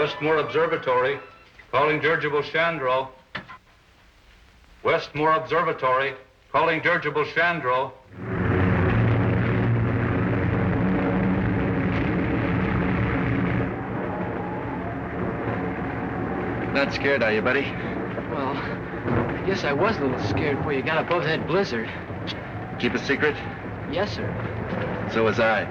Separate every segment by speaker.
Speaker 1: Westmore Observatory, calling dirigible Chandro. Westmore Observatory, calling dirigible Chandro.
Speaker 2: Not scared, are you, buddy?
Speaker 3: Well, I guess I was a little scared before you got above that blizzard.
Speaker 2: Keep a secret?
Speaker 3: Yes, sir.
Speaker 2: So was I.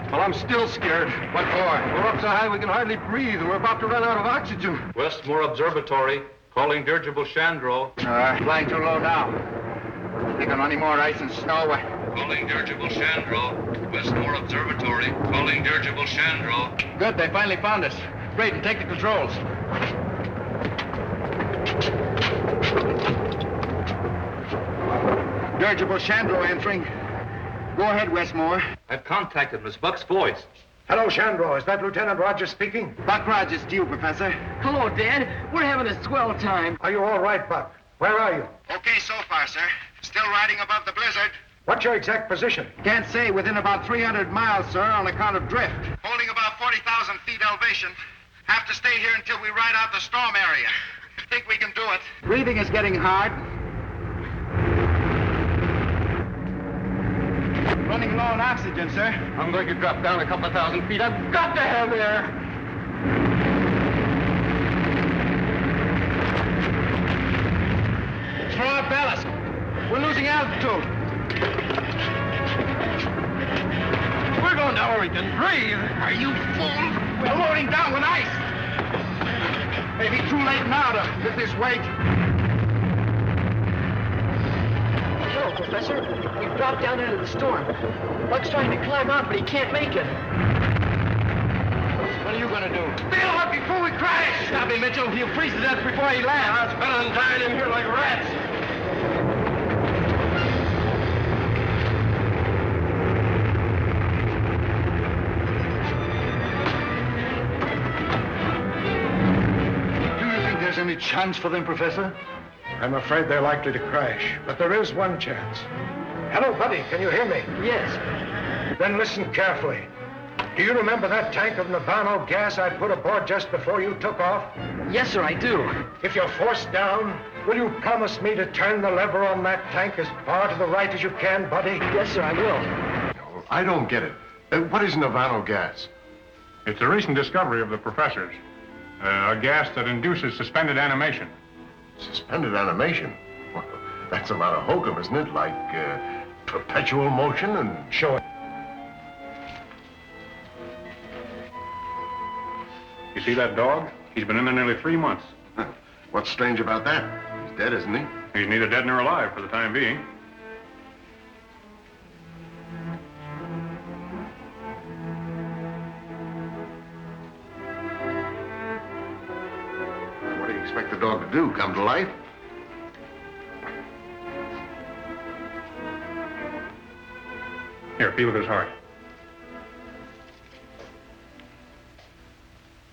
Speaker 4: Well, I'm still scared. What for? We're up so high we can hardly breathe, and we're about to run out of oxygen.
Speaker 1: Westmore Observatory, calling dirigible Chandro.
Speaker 2: Flying too low now. Think on any more ice and snow?
Speaker 1: Calling dirigible Chandro. Westmore Observatory, calling dirigible Chandro.
Speaker 2: Good, they finally found us. Brayden, take the controls. Dirigible Chandro answering. Go ahead, Westmore.
Speaker 1: I've contacted Miss Buck's voice.
Speaker 4: Hello, Chandro. Is that Lieutenant Rogers speaking?
Speaker 2: Buck Rogers to you, Professor.
Speaker 3: Hello, Dad. We're having a swell time.
Speaker 4: Are you all right, Buck? Where are you?
Speaker 2: Okay so far, sir. Still riding above the blizzard.
Speaker 4: What's your exact position?
Speaker 2: Can't say. Within about 300 miles, sir, on account of drift. Holding about 40,000 feet elevation. Have to stay here until we ride out the storm area. Think we can do it. Breathing is getting hard. Running low on oxygen, sir.
Speaker 4: I'm going to drop down a couple of thousand feet. I've got to have air.
Speaker 2: Throw out ballast. We're losing altitude.
Speaker 4: We're going down where we can breathe.
Speaker 2: Are you fool? We're loading down with ice. Maybe too late now to lift this weight.
Speaker 3: No, Professor. We've dropped down into the storm. Buck's trying to climb out, but he can't make it.
Speaker 2: What are you going to do?
Speaker 4: Bail up before we crash.
Speaker 2: Stop him, Mitchell. He'll freeze to death before he lands.
Speaker 4: It's better than dying in here like rats.
Speaker 2: Do you think there's any chance for them, Professor?
Speaker 4: I'm afraid they're likely to crash, but there is one chance. Hello, buddy. Can you hear me?
Speaker 3: Yes.
Speaker 4: Then listen carefully. Do you remember that tank of Navano gas I put aboard just before you took off?
Speaker 3: Yes, sir, I do.
Speaker 4: If you're forced down, will you promise me to turn the lever on that tank as far to the right as you can, buddy?
Speaker 3: Yes, sir, I will.
Speaker 5: I don't get it. What is Navano gas?
Speaker 6: It's a recent discovery of the professor's. A gas that induces suspended animation.
Speaker 5: Suspended animation? Well, that's a lot of hokum, isn't it? Like perpetual motion and...
Speaker 4: Show it.
Speaker 6: You see that dog? He's been in there nearly 3 months.
Speaker 5: What's strange about that? He's dead, isn't he?
Speaker 6: He's neither dead nor alive for the time being.
Speaker 5: What do you expect the dog to do? Come to life?
Speaker 6: Here, feel of his heart.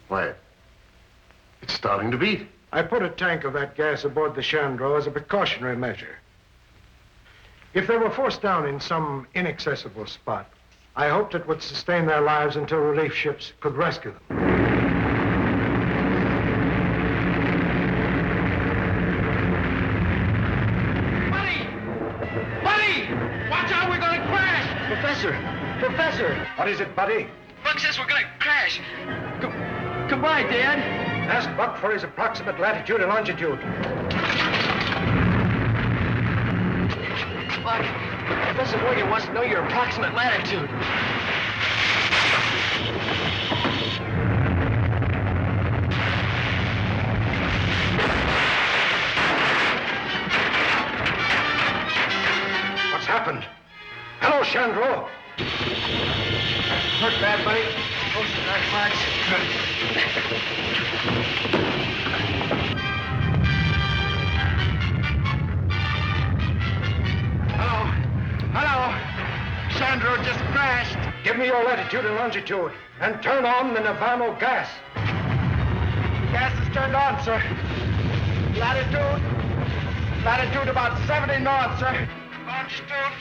Speaker 5: Why, it's starting to beat.
Speaker 4: I put a tank of that gas aboard the Chandro as a precautionary measure. If they were forced down in some inaccessible spot, I hoped it would sustain their lives until relief ships could rescue them.
Speaker 2: Watch out, we're going to crash!
Speaker 3: Professor!
Speaker 4: What is it, buddy?
Speaker 2: Buck says we're going to crash.
Speaker 3: Goodbye, Dad.
Speaker 4: Ask Buck for his approximate latitude and longitude.
Speaker 3: Buck, Professor Morgan wants to know your approximate latitude.
Speaker 4: What's happened? Hello, Chandro.
Speaker 2: Hurt bad, buddy?
Speaker 3: Oh, not much.
Speaker 2: Hello. Chandro just crashed.
Speaker 4: Give me your latitude and longitude, and turn on the Navano gas.
Speaker 2: Gas is turned on, sir. Latitude about 70 north, sir. Longitude.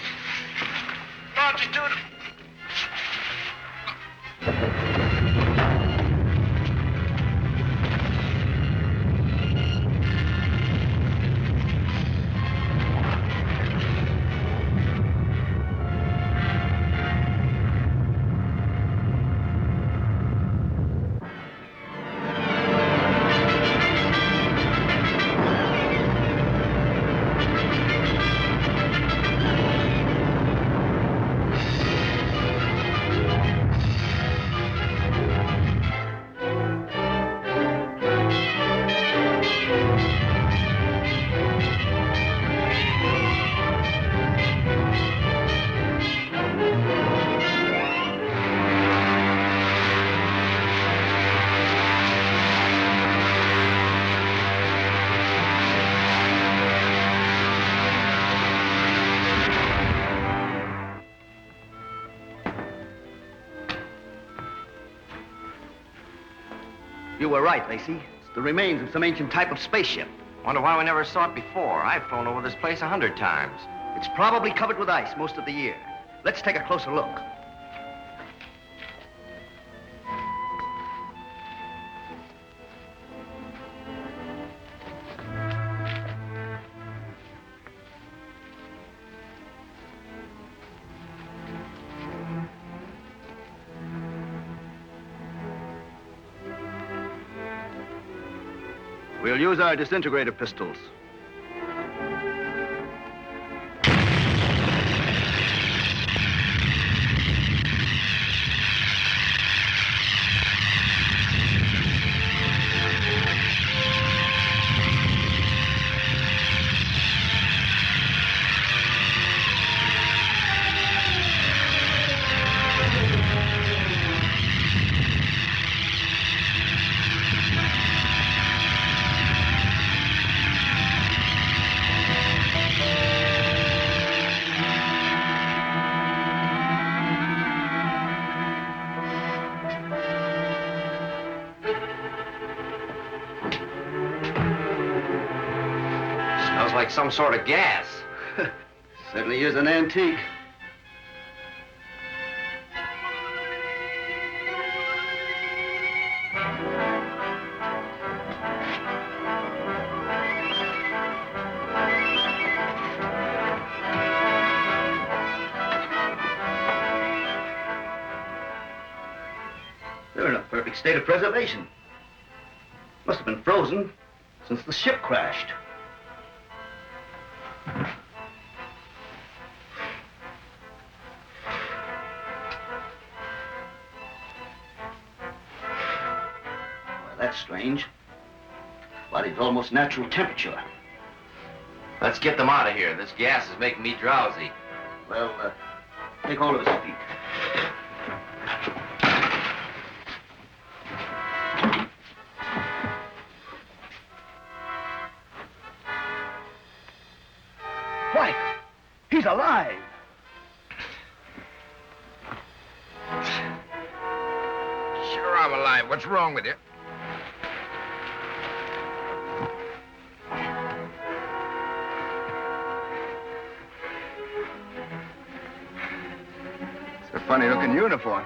Speaker 7: You were right, Lacey. It's the remains of some ancient type of spaceship.
Speaker 2: Wonder why we never saw it before. I've flown over this place 100 times.
Speaker 7: It's probably covered with ice most of the year. Let's take a closer look. We'll use our disintegrator pistols.
Speaker 2: Smells like some sort of gas.
Speaker 7: Certainly is an antique. They're in a perfect state of preservation. Must have been frozen since the ship crashed. Well, that's strange. Body's almost natural temperature.
Speaker 2: Let's get them out of here. This gas is making me drowsy.
Speaker 7: Well, take hold of his feet. Why, he's alive.
Speaker 2: Sure I'm alive. What's wrong with you?
Speaker 7: It's a funny-looking uniform.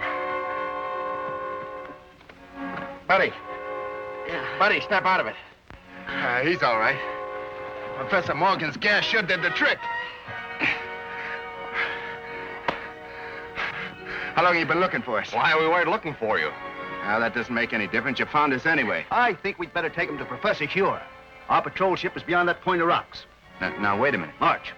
Speaker 2: Buddy.
Speaker 3: Yeah.
Speaker 2: Buddy, step out of it. He's all right. Professor Morgan's gas sure did the trick. How long have you been looking for us?
Speaker 5: Why, we weren't looking for you.
Speaker 2: Well, that doesn't make any difference. You found us anyway.
Speaker 7: I think we'd better take him to Professor Huer. Our patrol ship is beyond that point of rocks.
Speaker 2: Now, wait a minute.
Speaker 7: March.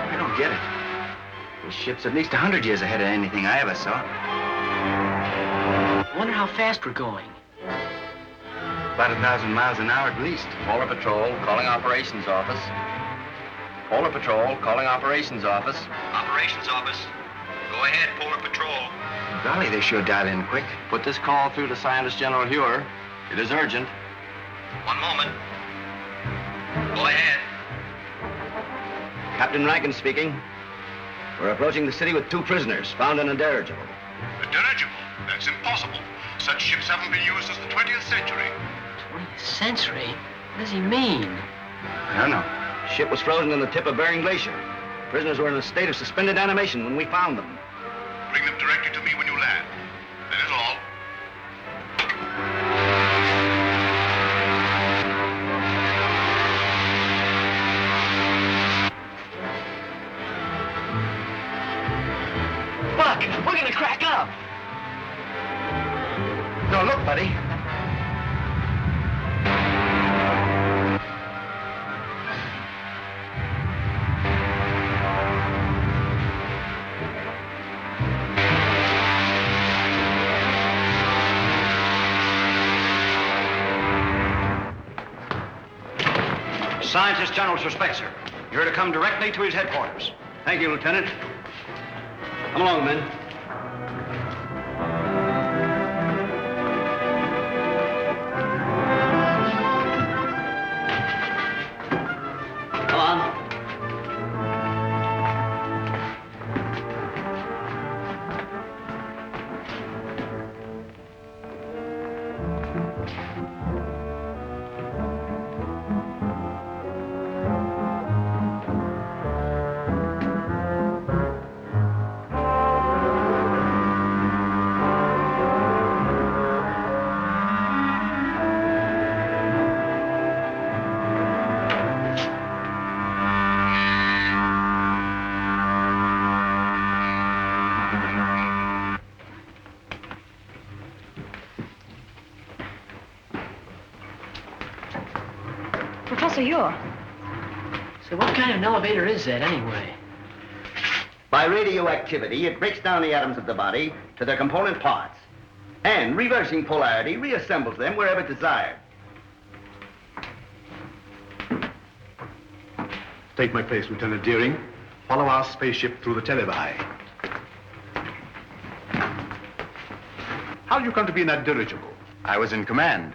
Speaker 2: I don't get it. This ship's at least 100 years ahead of anything I ever saw.
Speaker 3: I wonder how fast we're going.
Speaker 2: About 1,000 miles an hour at least. Polar Patrol, calling Operations Office. Polar Patrol, calling Operations Office.
Speaker 1: Operations office. Go ahead, Polar Patrol.
Speaker 2: Golly, they sure dialed in quick. Put this call through to Scientist General Huer. It is urgent.
Speaker 1: One moment. Go ahead.
Speaker 7: Captain Rankin speaking. We're approaching the city with 2 prisoners found in a dirigible.
Speaker 5: A dirigible? That's impossible. Such ships haven't been used since the 20th century.
Speaker 3: 20th century? What does he mean?
Speaker 2: I don't know.
Speaker 7: Ship was frozen in the tip of Bering Glacier. Prisoners were in a state of suspended animation when we found them.
Speaker 5: Bring them directly to me when you land. That is all.
Speaker 3: Buck, we're gonna crack up.
Speaker 2: No, look, buddy.
Speaker 7: Scientist General suspects her. You're to come directly to his headquarters. Thank you, Lieutenant. Come along, men. Come on.
Speaker 8: Professor Ure.
Speaker 3: So what kind of an elevator is that, anyway?
Speaker 7: By radioactivity, it breaks down the atoms of the body to their component parts. And reversing polarity reassembles them wherever desired.
Speaker 9: Take my place, Lieutenant Deering. Follow our spaceship through the televi. How did you come to be in that dirigible?
Speaker 10: I was in command.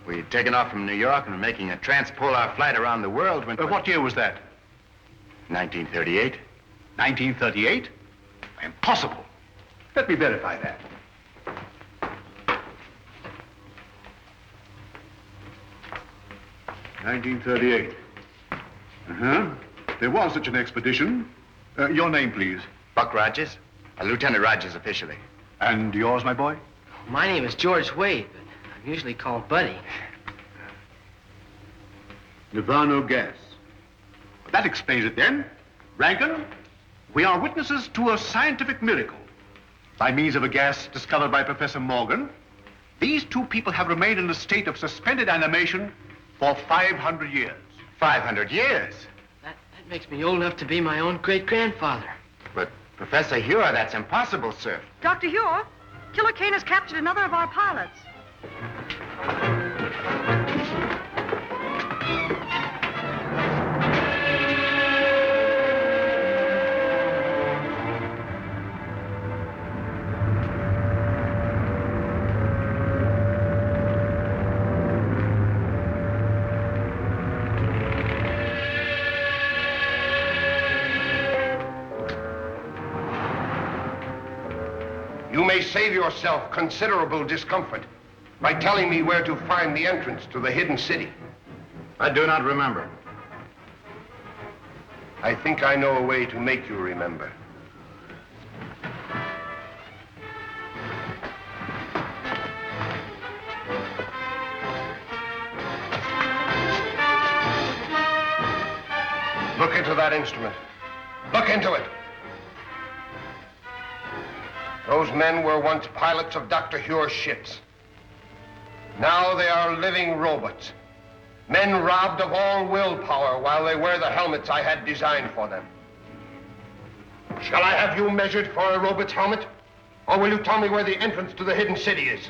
Speaker 10: We'd taken off from New York and were making a transpolar flight around the world when...
Speaker 9: What year was that?
Speaker 10: 1938.
Speaker 9: 1938? Impossible. Let me verify that. (1938). There was such an expedition. Your name, please.
Speaker 10: Buck Rogers. Lieutenant Rogers officially.
Speaker 9: And yours, my boy?
Speaker 3: My name is George Wade, but I'm usually called Buddy.
Speaker 9: Nirvana gas. That explains it then. Rankin, we are witnesses to a scientific miracle. By means of a gas discovered by Professor Morgan, these two people have remained in a state of suspended animation for 500 years.
Speaker 10: 500 years?
Speaker 3: That makes me old enough to be my own great-grandfather.
Speaker 10: But, Professor Ure, that's impossible, sir.
Speaker 8: Dr. Ure, Killer Kane has captured another of our pilots.
Speaker 5: You may save yourself considerable discomfort by telling me where to find the entrance to the hidden city.
Speaker 10: I do not remember.
Speaker 5: I think I know a way to make you remember. Look into that instrument. Look into it. Those men were once pilots of Dr. Hure's ships. Now they are living robots. Men robbed of all willpower while they wear the helmets I had designed for them. Shall I have you measured for a robot's helmet? Or will you tell me where the entrance to the hidden city is?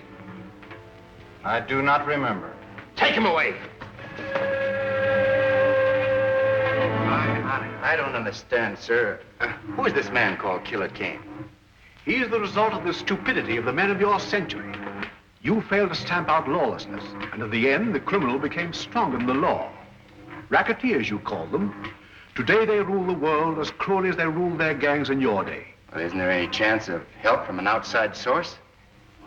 Speaker 10: I do not remember.
Speaker 5: Take him away.
Speaker 10: I don't understand, sir. Who is this man called Killer Kane?
Speaker 9: He is the result of the stupidity of the men of your century. You failed to stamp out lawlessness, and in the end, the criminal became stronger than the law. Racketeers, you call them. Today, they rule the world as cruelly as they ruled their gangs in your day.
Speaker 10: Well, isn't there any chance of help from an outside source?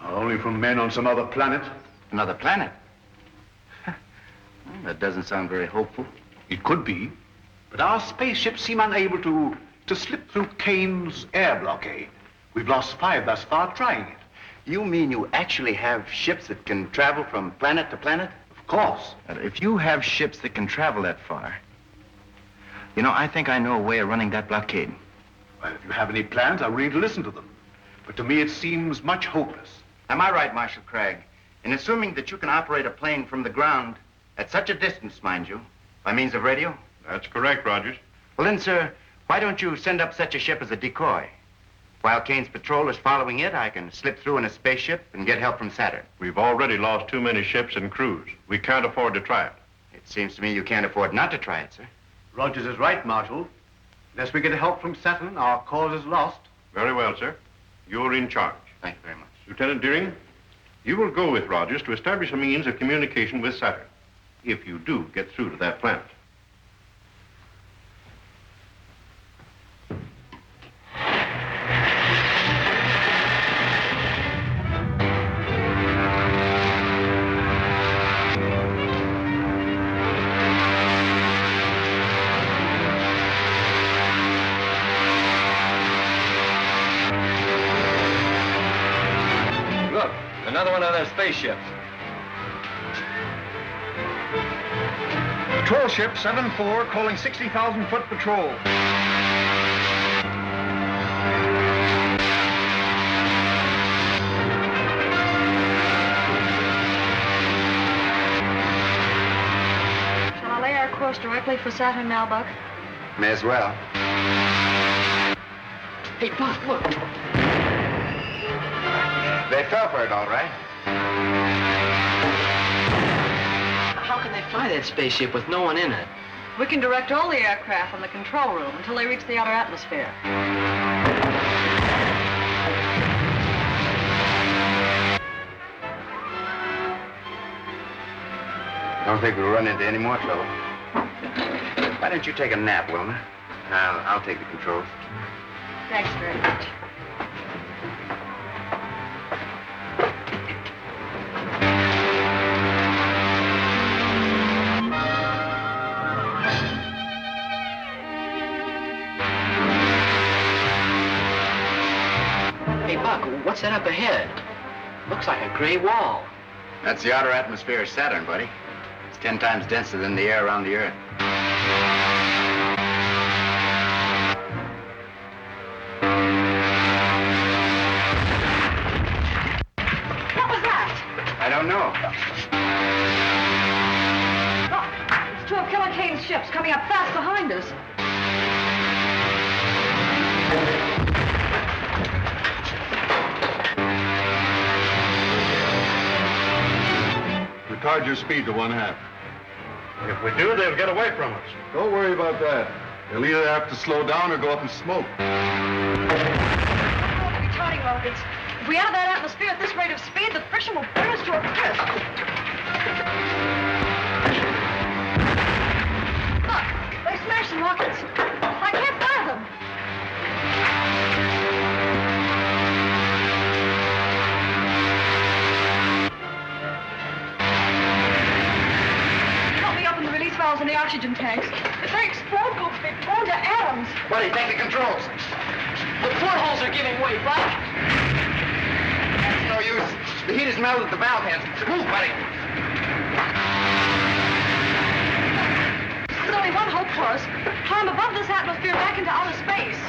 Speaker 9: Only from men on some other planet.
Speaker 10: Another planet? Well, that doesn't sound very hopeful.
Speaker 9: It could be, but our spaceships seem unable to slip through Kane's air blockade. We've lost 5 thus far trying it.
Speaker 10: You mean you actually have ships that can travel from planet to planet?
Speaker 9: Of course.
Speaker 10: If you have ships that can travel that far, you know, I think I know a way of running that blockade.
Speaker 9: Well, if you have any plans, I'm ready to listen to them. But to me, it seems much hopeless.
Speaker 10: Am I right, Marshal Craig, in assuming that you can operate a plane from the ground at such a distance, mind you, by means of radio?
Speaker 6: That's correct, Rogers.
Speaker 10: Well, then, sir, why don't you send up such a ship as a decoy? While Kane's patrol is following it, I can slip through in a spaceship and get help from Saturn.
Speaker 6: We've already lost too many ships and crews. We can't afford to try it.
Speaker 10: It seems to me you can't afford not to try it, sir.
Speaker 9: Rogers is right, Marshal. Unless we get help from Saturn, our cause is lost.
Speaker 6: Very well, sir. You're in charge.
Speaker 10: Thank you very much.
Speaker 6: Lieutenant Deering, you will go with Rogers to establish a means of communication with Saturn, if you do get through to that planet.
Speaker 2: Look, another one of those spaceships. Patrol ship 7-4 calling 60,000-foot patrol.
Speaker 8: Shall I lay our course directly for Saturn now, Buck?
Speaker 10: May as well.
Speaker 3: Hey, Buck, look.
Speaker 10: They fell for it, all right.
Speaker 3: How can they fly that spaceship with no one in it?
Speaker 8: We can direct all the aircraft from the control room until they reach the outer atmosphere.
Speaker 10: Don't think we'll run into any more trouble. Why don't you take a nap, Wilma? I'll take the controls.
Speaker 8: Thanks very much.
Speaker 3: Hey, Buck, what's that up ahead? Looks like a gray wall.
Speaker 10: That's the outer atmosphere of Saturn, buddy. It's 10 times denser than the air around the Earth.
Speaker 8: What was that?
Speaker 10: I don't know.
Speaker 8: Look, it's two of Killer Kane's ships coming up fast behind us.
Speaker 9: Retard your speed to 1/2.
Speaker 4: If we do, they'll get away from us.
Speaker 9: Don't worry about that. They'll either have to slow down or go up in smoke.
Speaker 8: Retarding rockets. If we enter that atmosphere at this rate of speed, the friction will burn us to a crisp. Look, they smashed some rockets. I can't fire them. Help me open the release valves in the oxygen tanks. If they explode, we'll be blown to atoms.
Speaker 10: Buddy, take the controls.
Speaker 3: The portholes are giving way, Buck.
Speaker 10: That's no use. The heat has melted the valve heads. Move, buddy.
Speaker 8: There's only one hope for us. Climb above this atmosphere back into outer space.